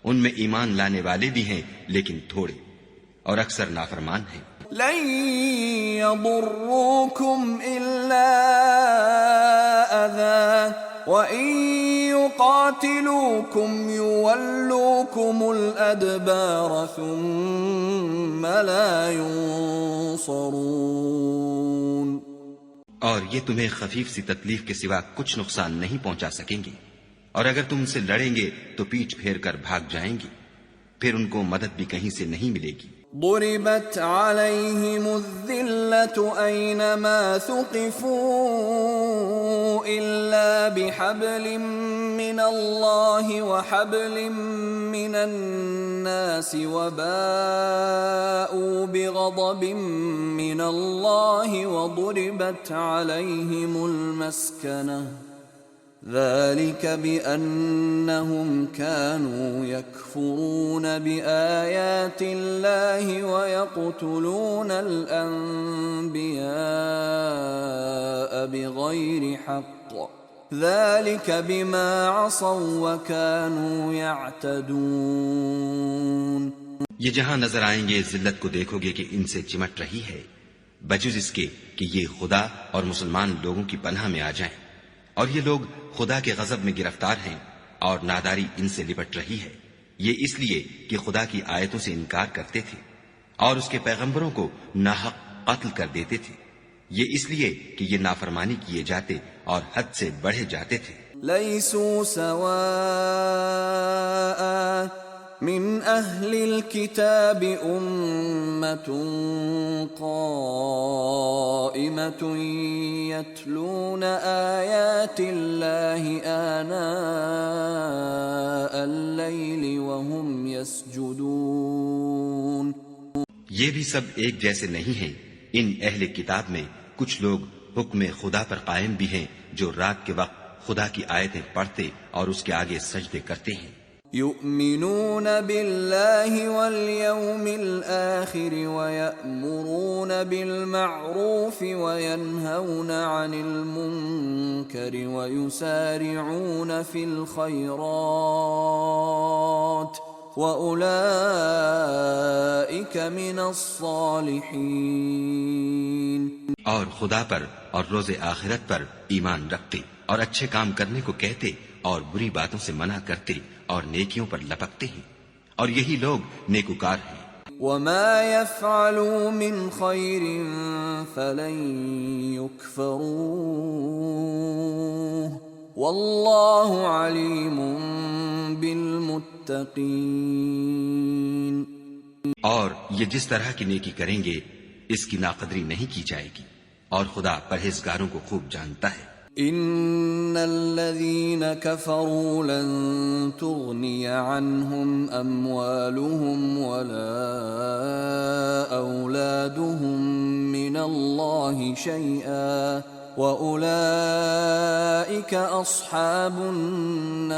ان میں ایمان لانے والے بھی ہیں لیکن تھوڑے، اور اکثر نافرمان ہیں۔ لن يضروكم إلا أذى وإن يقاتلوكم يولوكم الأدبار ثم لا ينصرون۔ اور یہ تمہیں خفیف سی تکلیف کے سوا کچھ نقصان نہیں پہنچا سکیں گے، اور اگر تم سے لڑیں گے تو پیٹھ پھیر کر بھاگ جائیں گے، پھر ان کو مدد بھی کہیں سے نہیں ملے گی۔ ضربت عليهم الذلة أينما ثقفوا إلا بحبل من الله وحبل من الناس وباءوا بغضب من الله وضربت عليهم المسكنة ذلك بأنهم كانوا يكفرون بآيات الله ويقتلون الأنبياء بغير حق ذلك بما عصوا وكانوا يعتدون۔ یہ جہاں نظر آئیں گے ذلت کو دیکھو گے کہ ان سے چمٹ رہی ہے، بجز اس کے کہ یہ خدا اور مسلمان لوگوں کی پناہ میں آ جائیں، اور یہ لوگ خدا کے غضب میں گرفتار ہیں اور ناداری ان سے لپٹ رہی ہے۔ یہ اس لیے کہ خدا کی آیتوں سے انکار کرتے تھے اور اس کے پیغمبروں کو ناحق قتل کر دیتے تھے، یہ اس لیے کہ یہ نافرمانی کیے جاتے اور حد سے بڑھے جاتے تھے۔ لیسوا سواء من اہل الكتاب امة قائمة يتلون آیات اللہ آناء اللیل وهم يسجدون۔ یہ بھی سب ایک جیسے نہیں ہیں، ان اہل کتاب میں کچھ لوگ حکم خدا پر قائم بھی ہیں جو رات کے وقت خدا کی آیتیں پڑھتے اور اس کے آگے سجدے کرتے ہیں۔ یؤمنون باللہ والیوم الآخر ویأمرون بالمعروف وینہون عن المنکر ویسارعون فی الخیرات وَأُولَئِكَ مِنَ الصَّالِحِينَ۔ اور خدا پر اور روز آخرت پر ایمان رکھتے اور اچھے کام کرنے کو کہتے اور بری باتوں سے منع کرتے اور نیکیوں پر لپکتے ہیں، اور یہی لوگ نیکوکار ہیں۔ وَمَا يَفْعَلُوا مِنْ خَيْرٍ فَلَنْ يُكْفَرُوهُ وَاللَّهُ عَلِيمٌ بالمتقین۔ اور یہ جس طرح کی نیکی کریں گے اس کی ناقدری نہیں کی جائے گی، اور خدا پرہیزگاروں کو خوب جانتا ہے۔ ان الذين كفروا لن تغني عنهم اموالهم ولا اولادهم من الله شيئا واولئك اصحاب النار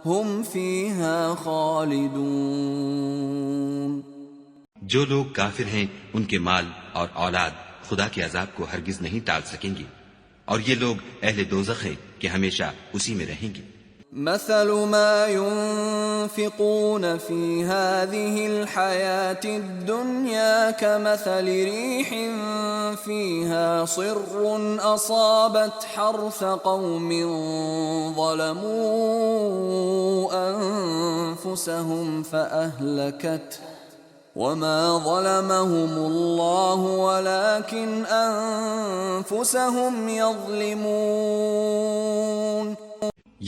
هم فيها خالدون۔ جو لوگ کافر ہیں ان کے مال اور اولاد خدا کے عذاب کو ہرگز نہیں ٹال سکیں گے، اور یہ لوگ اہل دوزخ ہیں کہ ہمیشہ اسی میں رہیں گے۔ مثل ما ينفقون في هذه الحياة الدنيا كمثل ريح فيها صر أصابت حرث قوم ظلموا أنفسهم فأهلكته وما ظلمهم الله ولكن أنفسهم يظلمون۔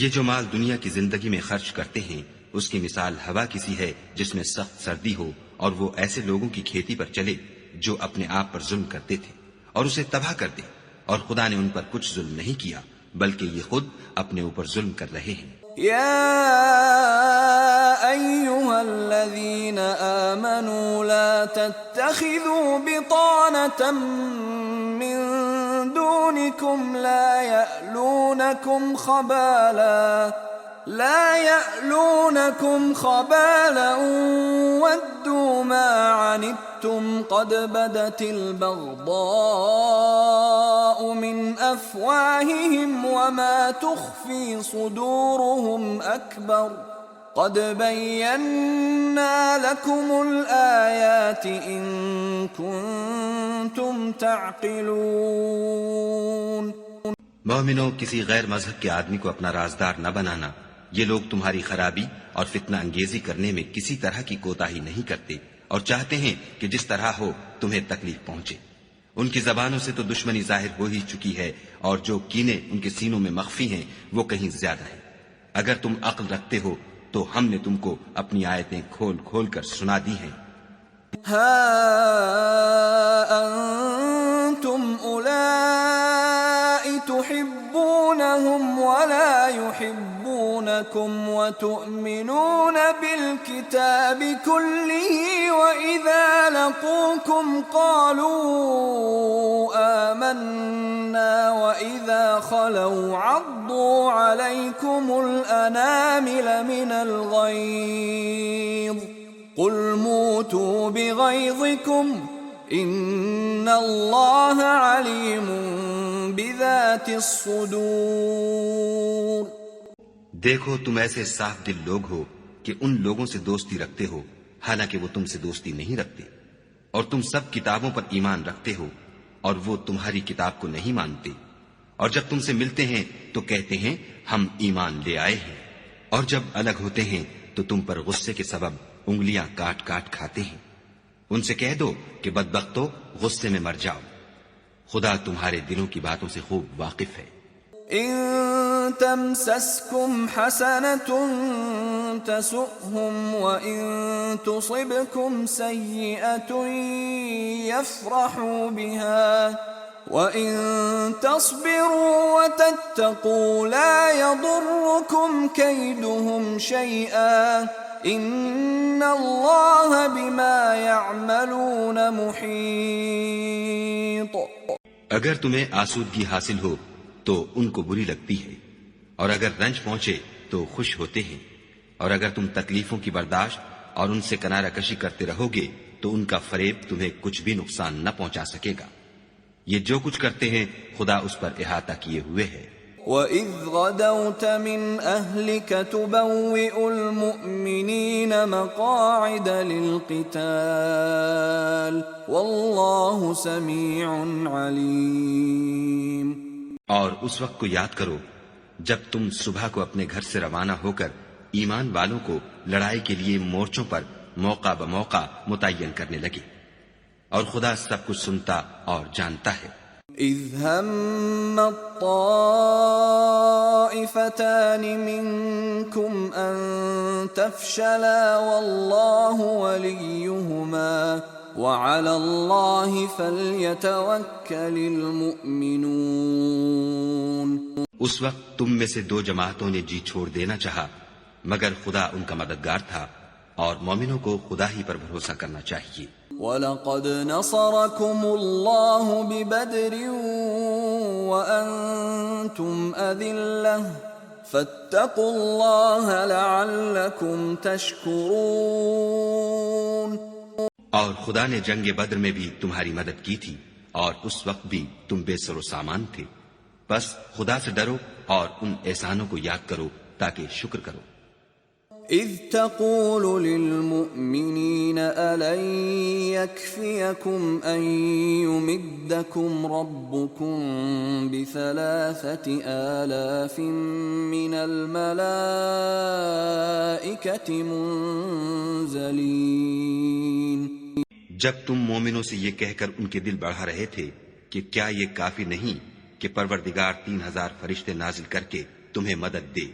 یہ جو مال دنیا کی زندگی میں خرچ کرتے ہیں اس کی مثال ہوا کسی ہے جس میں سخت سردی ہو اور وہ ایسے لوگوں کی کھیتی پر چلے جو اپنے آپ پر ظلم کرتے تھے اور اسے تباہ کر دے، اور خدا نے ان پر کچھ ظلم نہیں کیا بلکہ یہ خود اپنے اوپر ظلم کر رہے ہیں۔ يا أيها الذين آمنوا لا تتخذوا بطانة من دونكم لا يألونكم خبالا ودوا ما عنتم قد بدت البغضاء من أفواههم وما تخفي صدورهم أكبر قد بينا لكم الآيات إن كنتم تعقلون۔ مومنوں، کسی غیر مذہب کے آدمی کو اپنا رازدار نہ بنانا۔ یہ لوگ تمہاری خرابی اور فتنہ انگیزی کرنے میں کسی طرح کی کوتاہی نہیں کرتے اور چاہتے ہیں کہ جس طرح ہو تمہیں تکلیف پہنچے۔ ان کی زبانوں سے تو دشمنی ظاہر ہو ہی چکی ہے، اور جو کینے ان کے سینوں میں مخفی ہیں وہ کہیں زیادہ ہیں۔ اگر تم عقل رکھتے ہو تو ہم نے تم کو اپنی آیتیں کھول کھول کر سنا دی ہیں۔ ہا انتم اولائی تحبونہم ولا يحبونكم وتؤمنون بالكتاب كله وإذا لقوكم قالوا آمنا وإذا خلوا عضوا عليكم الأنامل من الغيظ قل موتوا بغيظكم ان اللہ علیم بذات الصدور۔ دیکھو، تم ایسے صاف دل لوگ ہو کہ ان لوگوں سے دوستی رکھتے ہو حالانکہ وہ تم سے دوستی نہیں رکھتے، اور تم سب کتابوں پر ایمان رکھتے ہو اور وہ تمہاری کتاب کو نہیں مانتے، اور جب تم سے ملتے ہیں تو کہتے ہیں ہم ایمان لے آئے ہیں، اور جب الگ ہوتے ہیں تو تم پر غصے کے سبب انگلیاں کاٹ کاٹ کھاتے ہیں۔ ان سے کہہ دو کہ بدبختو، غصے میں مر جاؤ، خدا تمہارے دلوں کی باتوں سے خوب واقف ہے۔ ان تمسسكم حسنة تسؤهم وإن تصبكم سيئة يفرحوا بها وإن تصبروا وتتقوا لا يضركم كيدهم شيئا ان اللہ بما يعملون محیط۔ اگر تمہیں آسودگی حاصل ہو تو ان کو بری لگتی ہے، اور اگر رنج پہنچے تو خوش ہوتے ہیں، اور اگر تم تکلیفوں کی برداشت اور ان سے کنارہ کشی کرتے رہو گے تو ان کا فریب تمہیں کچھ بھی نقصان نہ پہنچا سکے گا۔ یہ جو کچھ کرتے ہیں خدا اس پر احاطہ کیے ہوئے ہے۔ وَإِذْ غَدَوْتَ مِنْ أَهْلِكَ تُبَوِّئُ الْمُؤْمِنِينَ مَقَاعِدَ لِلْقِتَالِ وَاللَّهُ سَمِيعٌ عَلِيمٌ۔ اور اس وقت کو یاد کرو جب تم صبح کو اپنے گھر سے روانہ ہو کر ایمان والوں کو لڑائی کے لیے مورچوں پر موقع بموقع متعین کرنے لگے، اور خدا سب کچھ سنتا اور جانتا ہے۔ اذ هم الطائفتان منكم ان تفشلا والله وليهما وعلى الله فليتوكل المؤمنون۔ اس وقت تم میں سے دو جماعتوں نے جی چھوڑ دینا چاہا، مگر خدا ان کا مددگار تھا، اور مومنوں کو خدا ہی پر بھروسہ کرنا چاہیے۔ وَلَقَدْ نَصَرَكُمُ اللَّهُ بِبَدْرٍ وَأَنْتُمْ أَذِلَّةٌ فَاتَّقُوا اللَّهَ لَعَلَّكُمْ تَشْكُرُونَ۔ اور خدا نے جنگ بدر میں بھی تمہاری مدد کی تھی، اور اس وقت بھی تم بے سر و سامان تھے، بس خدا سے ڈرو اور ان احسانوں کو یاد کرو تاکہ شکر کرو۔ اذ تقول للمؤمنین ألن يكفيكم ان يمدكم ربكم ب3,000 من الملائكة منزلین۔ جب تم مومنوں سے یہ کہہ کر ان کے دل بڑھا رہے تھے کہ کیا یہ کافی نہیں کہ پروردگار 3,000 فرشتے نازل کر کے تمہیں مدد دے؟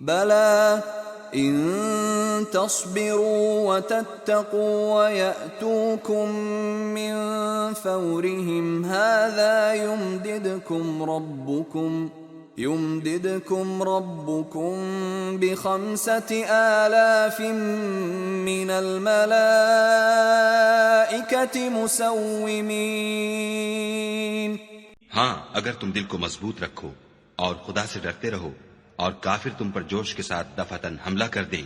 بلا ان تصبروا وتتقوا ويأتوكم من فورهم هذا يمددكم ربكم ب5,000 من الملائكة مسومين۔ ہاں، اگر تم دل کو مضبوط رکھو اور خدا سے ڈرتے رہو اور کافر تم پر جوش کے ساتھ دفعتاً حملہ کر دیں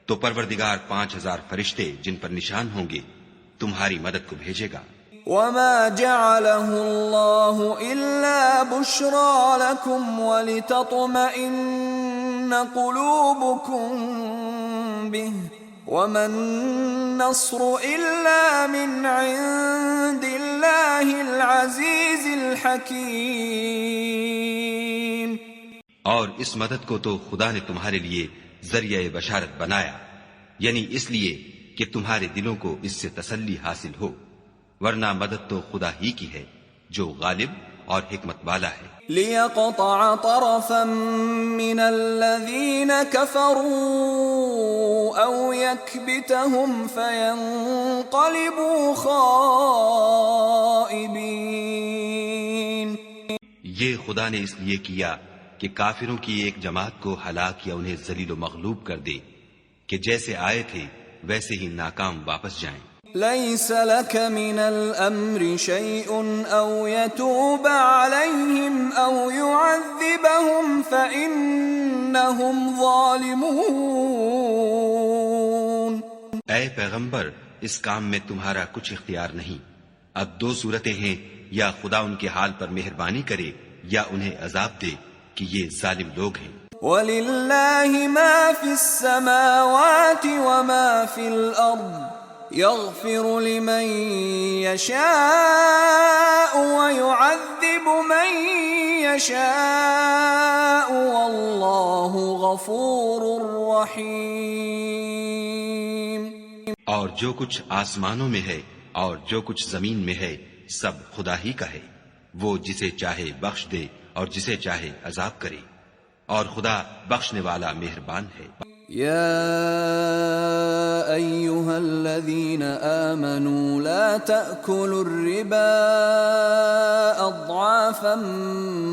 تو پروردگار 5,000 فرشتے جن پر نشان ہوں گے تمہاری مدد کو بھیجے گا۔ وما جعله الله إلا بشرى لكم ولتطمئن قلوبكم به وما النصر إلا من عند الله العزيز الحكيم۔ اور اس مدد کو تو خدا نے تمہارے لیے ذریعہ بشارت بنایا، یعنی اس لیے کہ تمہارے دلوں کو اس سے تسلی حاصل ہو، ورنہ مدد تو خدا ہی کی ہے جو غالب اور حکمت والا ہے۔ لِيَقْطَعَ طَرَفًا مِّنَ الَّذِينَ كَفَرُوا أَوْ يَكْبِتَهُمْ فَيَنقَلِبُوا خَائِبِينَ۔ یہ خدا نے اس لیے کیا کہ کافروں کی ایک جماعت کو ہلاک یا انہیں ذلیل و مغلوب کر دے کہ جیسے آئے تھے ویسے ہی ناکام واپس جائیں۔ لَيْسَ لَكَ مِنَ الْأَمْرِ شَيْءٌ أَوْ يَتُوبَ عَلَيْهِمْ أَوْ يُعَذِّبَهُمْ فَإِنَّهُمْ ظَالِمُونَ۔ اے پیغمبر، اس کام میں تمہارا کچھ اختیار نہیں۔ اب دو صورتیں ہیں، یا خدا ان کے حال پر مہربانی کرے یا انہیں عذاب دے کہ یہ ظالم لوگ ہیں۔ وَلِلَّهِ مَا فِي السَّمَاوَاتِ وَمَا فِي الْأَرْضِ يَغْفِرُ لِمَن يَشَاءُ وَيُعَذِّبُ مَن يَشَاءُ وَاللَّهُ غَفُورٌ رَّحِيمٌ۔ اور جو کچھ آسمانوں میں ہے اور جو کچھ زمین میں ہے سب خدا ہی کا ہے، وہ جسے چاہے بخش دے اور جسے چاہے عذاب کرے، اور خدا بخشنے والا مہربان ہے۔ يا أيها الذين آمنوا لا تأكلوا الربا أضعافا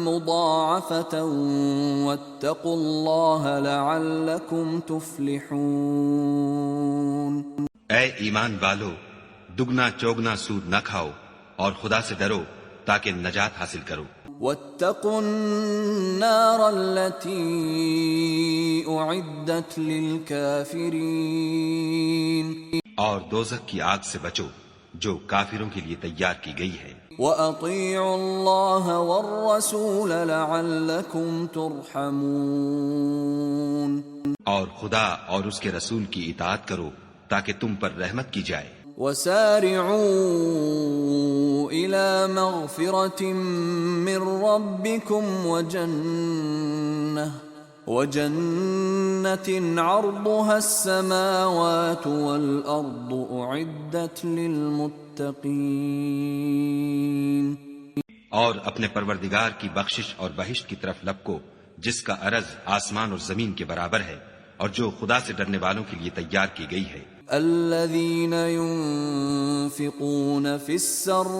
مضاعفة واتقوا الله لعلكم تفلحون۔ اے ایمان والو، دگنا چوگنا سود نہ کھاؤ اور خدا سے ڈرو تاکہ نجات حاصل کرو۔ واتقوا النار التي أعدت للكافرين۔ اور دوزخ کی آگ سے بچو جو کافروں کے لیے تیار کی گئی ہے۔ وَأَطِيعُوا اللَّهَ وَالرَّسُولَ لَعَلَّكُمْ تُرْحَمُونَ۔ اور خدا اور اس کے رسول کی اطاعت کرو تاکہ تم پر رحمت کی جائے۔ وَسَارِعُوا إِلَى مَغْفِرَةٍ مِّن رَّبِّكُمْ وَجَنَّةٍ عَرْضُهَا السَّمَاوَاتُ وَالْأَرْضُ أُعِدَّتْ لِلْمُتَّقِينَ۔ اور اپنے پروردگار کی بخشش اور بہشت کی طرف لپکو جس کا عرض آسمان اور زمین کے برابر ہے، اور جو خدا سے ڈرنے والوں کے لیے تیار کی گئی ہے۔ الذين ينفقون في السراء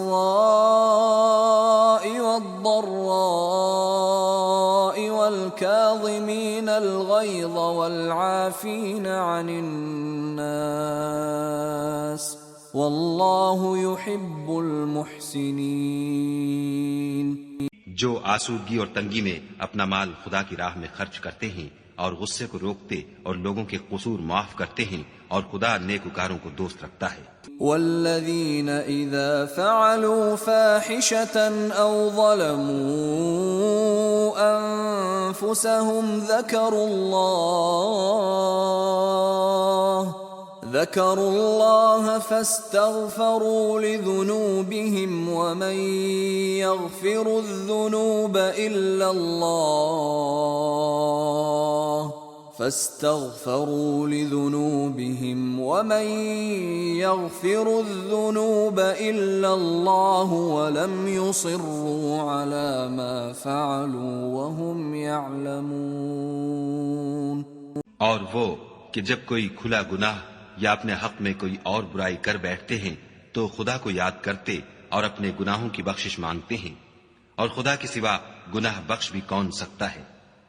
والضراء والكاظمين الغيظ والعافين عن الناس والله يحب المحسنين۔ جو آسودگی اور تنگی میں اپنا مال خدا کی راہ میں خرچ کرتے ہیں اور غصے کو روکتے اور لوگوں کے قصور معاف کرتے ہیں، اور خدا نیکوکاروں کو دوست رکھتا ہے۔ والذین اذا فعلوا فاحشة او ظلموا انفسهم ذكروا الله فاستغفروا لذنوبهم ومن يغفر الذنوب إلا الله ولم يصروا على ما فعلوا وهم يعلمون۔ اور وہ کہ جب کوئی کھلا گناہ یا اپنے حق میں کوئی اور برائی کر بیٹھتے ہیں تو خدا کو یاد کرتے اور اپنے گناہوں کی بخشش مانگتے ہیں، اور خدا کے سوا گناہ بخش بھی کون سکتا ہے،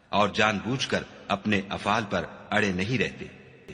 اور جان بوجھ کر اپنے افعال پر اڑے نہیں رہتے۔